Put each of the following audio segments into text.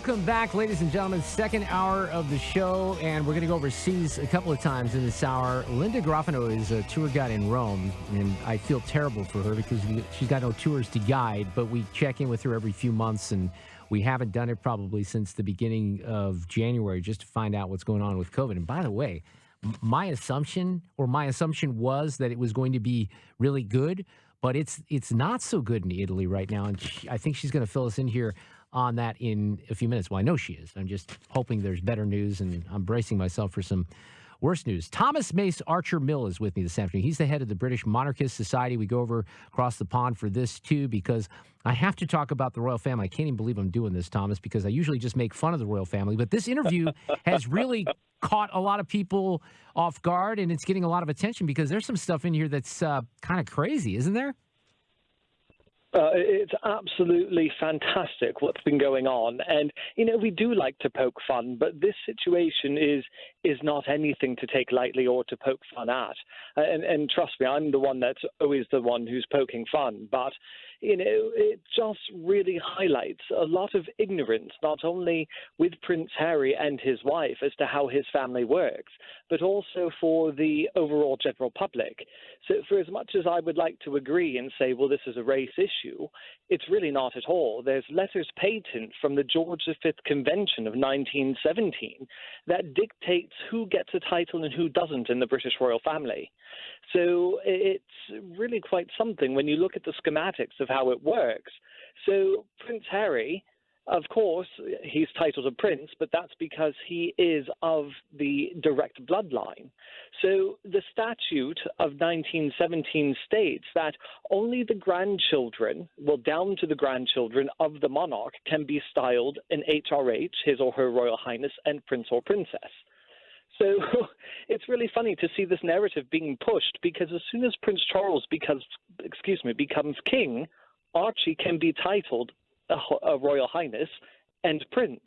Welcome back, ladies and gentlemen. Second hour of the show, and we're going to go overseas a couple of times in this hour. Linda Garofano is a tour guide in Rome, and I feel terrible for her because she's got no tours to guide, but we check in with her every few months, and we haven't done it probably since the beginning of January just to find out what's going on with COVID. And by the way, my assumption was that it was going to be really good, but it's not so good in Italy right now, and I think she's going to fill us in here on that in a few minutes. Well, I know she is. I'm just hoping there's better news, and I'm bracing myself for some worse news. Thomas Mace-Archer-Mills is with me this afternoon. He's the head of the British Monarchist Society. We go over across the pond for this, too, because I have to talk about the royal family. I can't even believe I'm doing this, Thomas, because I usually just make fun of the royal family. But this interview has really caught a lot of people off guard, and it's getting a lot of attention because there's some stuff in here that's kind of crazy, isn't there? It's absolutely fantastic what's been going on. And, we do like to poke fun, but this situation is not anything to take lightly or to poke fun at. And trust me, I'm the one that's always the one who's poking fun. But, it just really highlights a lot of ignorance, not only with Prince Harry and his wife as to how his family works, but also for the overall general public. So for as much as I would like to agree and say, well, this is a race issue, it's really not at all. There's letters patent from the George V Convention of 1917 that dictates who gets a title and who doesn't in the British royal family. So it's really quite something when you look at the schematics of how it works. So Prince Harry, of course, he's titled a prince, but that's because he is of the direct bloodline. So the statute of 1917 states that only the grandchildren, well, down to the grandchildren of the monarch, can be styled an HRH, His or Her Royal Highness, and Prince or Princess. So it's really funny to see this narrative being pushed because as soon as Prince Charles becomes king, Archie can be titled a Royal Highness and Prince.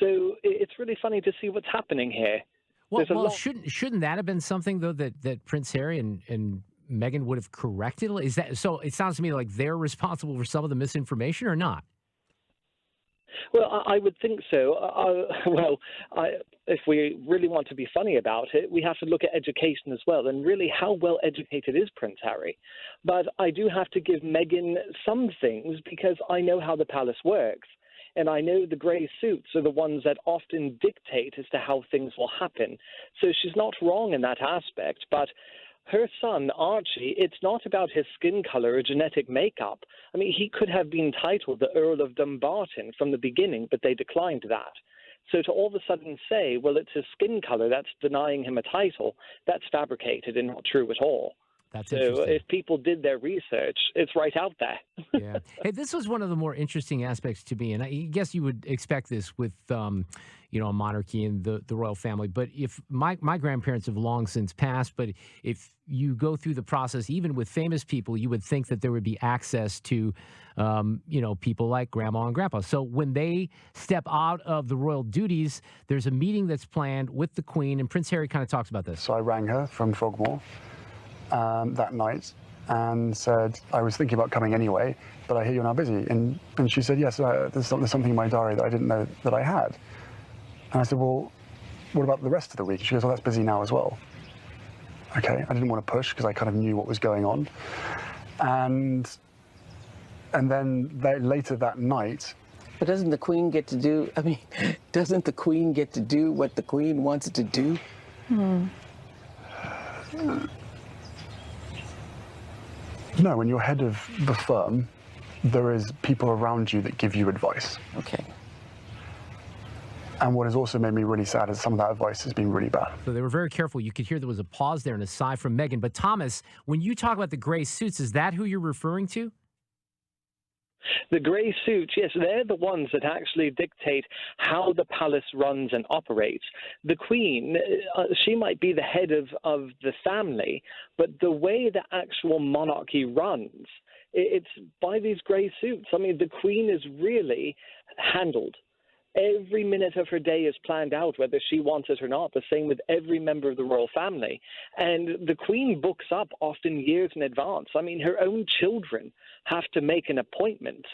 So it's really funny to see what's happening here. Well, shouldn't that have been something though that Prince Harry and Meghan would have corrected? Is that so? It sounds to me like they're responsible for some of the misinformation, or not? Well, I would think so. If we really want to be funny about it, we have to look at education as well, and really how well educated is Prince Harry. But I do have to give Meghan some things because I know how the palace works. And I know the grey suits are the ones that often dictate as to how things will happen. So she's not wrong in that aspect, but her son, Archie, it's not about his skin color or genetic makeup. I mean, he could have been titled the Earl of Dumbarton from the beginning, but they declined that. So to all of a sudden say, well, it's his skin color that's denying him a title, that's fabricated and not true at all. That's so interesting. If people did their research, it's right out there. Yeah. Hey, this was one of the more interesting aspects to me, and I guess you would expect this with, a monarchy and the royal family. But if my grandparents have long since passed, but if you go through the process, even with famous people, you would think that there would be access to, people like grandma and grandpa. So when they step out of the royal duties, there's a meeting that's planned with the Queen, and Prince Harry kind of talks about this. So I rang her from Frogmore that night and said, I was thinking about coming anyway, but I hear you're now busy. And she said, yes, there's something in my diary that I didn't know that I had. And I said, well, what about the rest of the week? She goes, well, that's busy now as well. Okay, I didn't want to push because I kind of knew what was going on. And then later that night... But doesn't the Queen get to do, doesn't the Queen get to do what the Queen wants to do? No, when you're head of the firm, there is people around you that give you advice. Okay. And what has also made me really sad is some of that advice has been really bad. So they were very careful. You could hear there was a pause there and a sigh from Meghan. But Thomas, when you talk about the gray suits, is that who you're referring to? The grey suits, yes, they're the ones that actually dictate how the palace runs and operates. The Queen, she might be the head of the family, but the way the actual monarchy runs, it's by these grey suits. I mean, the Queen is really handled. Every minute of her day is planned out, whether she wants it or not. The same with every member of the royal family. And the Queen books up often years in advance. I mean, her own children have to make an appointment.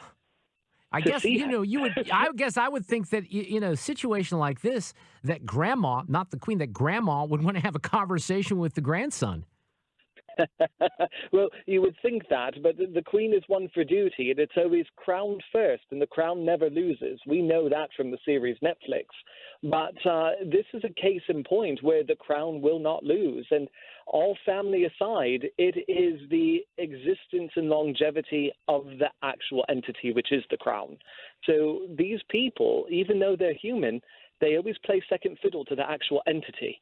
I guess, I would think that in a situation like this, that grandma, not the queen, that grandma would want to have a conversation with the grandson. Well, you would think that, but the Queen is one for duty, and it's always crowned first, and the crown never loses. We know that from the series Netflix. But this is a case in point where the crown will not lose. And all family aside, it is the existence and longevity of the actual entity, which is the crown. So these people, even though they're human, they always play second fiddle to the actual entity.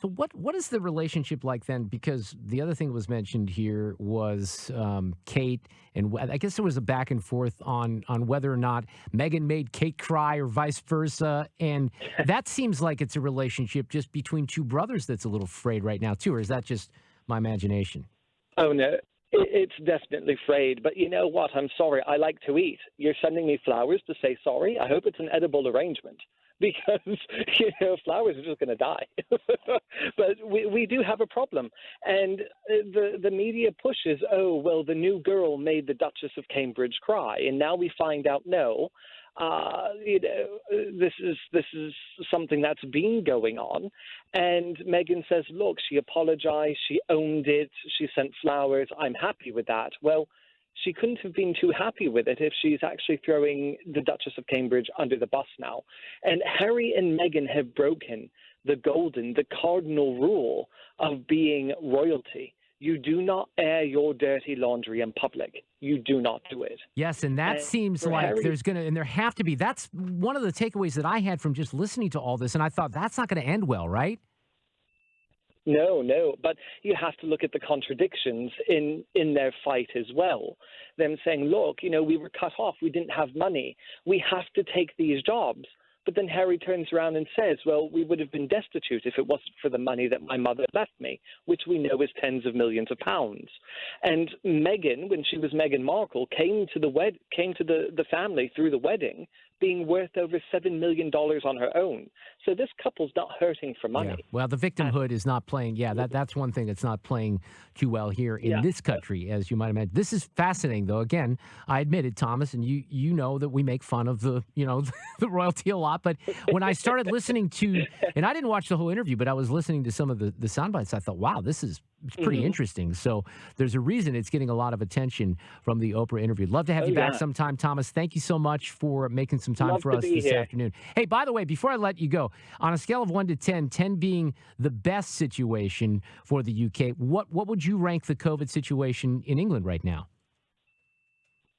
So what is the relationship like then? Because the other thing that was mentioned here was Kate, and I guess there was a back and forth on whether or not Meghan made Kate cry or vice versa. And that seems like it's a relationship just between two brothers that's a little frayed right now, too. Or is that just my imagination? Oh, no. It's definitely frayed. But you know what? I'm sorry. I like to eat. You're sending me flowers to say sorry? I hope it's an edible arrangement. Because, flowers are just going to die. But we do have a problem. And the media pushes, oh, well, the new girl made the Duchess of Cambridge cry. And now we find out, no, this is something that's been going on. And Meghan says, look, she apologized. She owned it. She sent flowers. I'm happy with that. Well, she couldn't have been too happy with it if she's actually throwing the Duchess of Cambridge under the bus now. And Harry and Meghan have broken the cardinal rule of being royalty. You do not air your dirty laundry in public. You do not do it. Yes, and that seems like there have to be. That's one of the takeaways that I had from just listening to all this, and I thought that's not going to end well, right? No, but you have to look at the contradictions in their fight as well. Them saying, look, we were cut off. We didn't have money. We have to take these jobs. But then Harry turns around and says, well, we would have been destitute if it wasn't for the money that my mother left me, which we know is tens of millions of pounds. And Meghan, when she was Meghan Markle, came to the family through the wedding being worth over $7 million on her own. So this couple's not hurting for money. Yeah. Well, the victimhood is not playing. Yeah, that's one thing that's not playing too well here in this country, as you might imagine. This is fascinating, though. Again, I admit it, Thomas, and you know that we make fun of the the royalty a lot. But when I started listening to, and I didn't watch the whole interview, but I was listening to some of the sound bites, I thought, wow, it's pretty interesting. So there's a reason it's getting a lot of attention from the Oprah interview. Love to have you back sometime, Thomas. Thank you so much for making some time for us this afternoon. Hey, by the way, before I let you go, on a scale of 1 to 10, 10 being the best situation for the UK, what would you rank the COVID situation in England right now?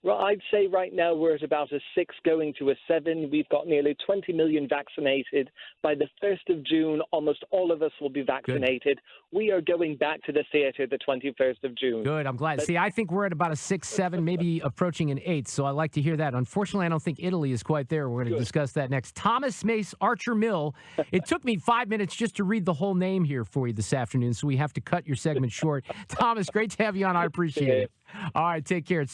Well, I'd say right now we're at about a 6 going to a 7. We've got nearly 20 million vaccinated. By the 1st of June, almost all of us will be vaccinated. Good. We are going back to the theater the 21st of June. Good. I'm glad. See, I think we're at about a 6, 7, maybe approaching an 8. So I like to hear that. Unfortunately, I don't think Italy is quite there. We're going to discuss that next. Thomas Mace-Archer-Mills. It took me 5 minutes just to read the whole name here for you this afternoon, so we have to cut your segment short. Thomas, great to have you on. I appreciate it. All right, take care.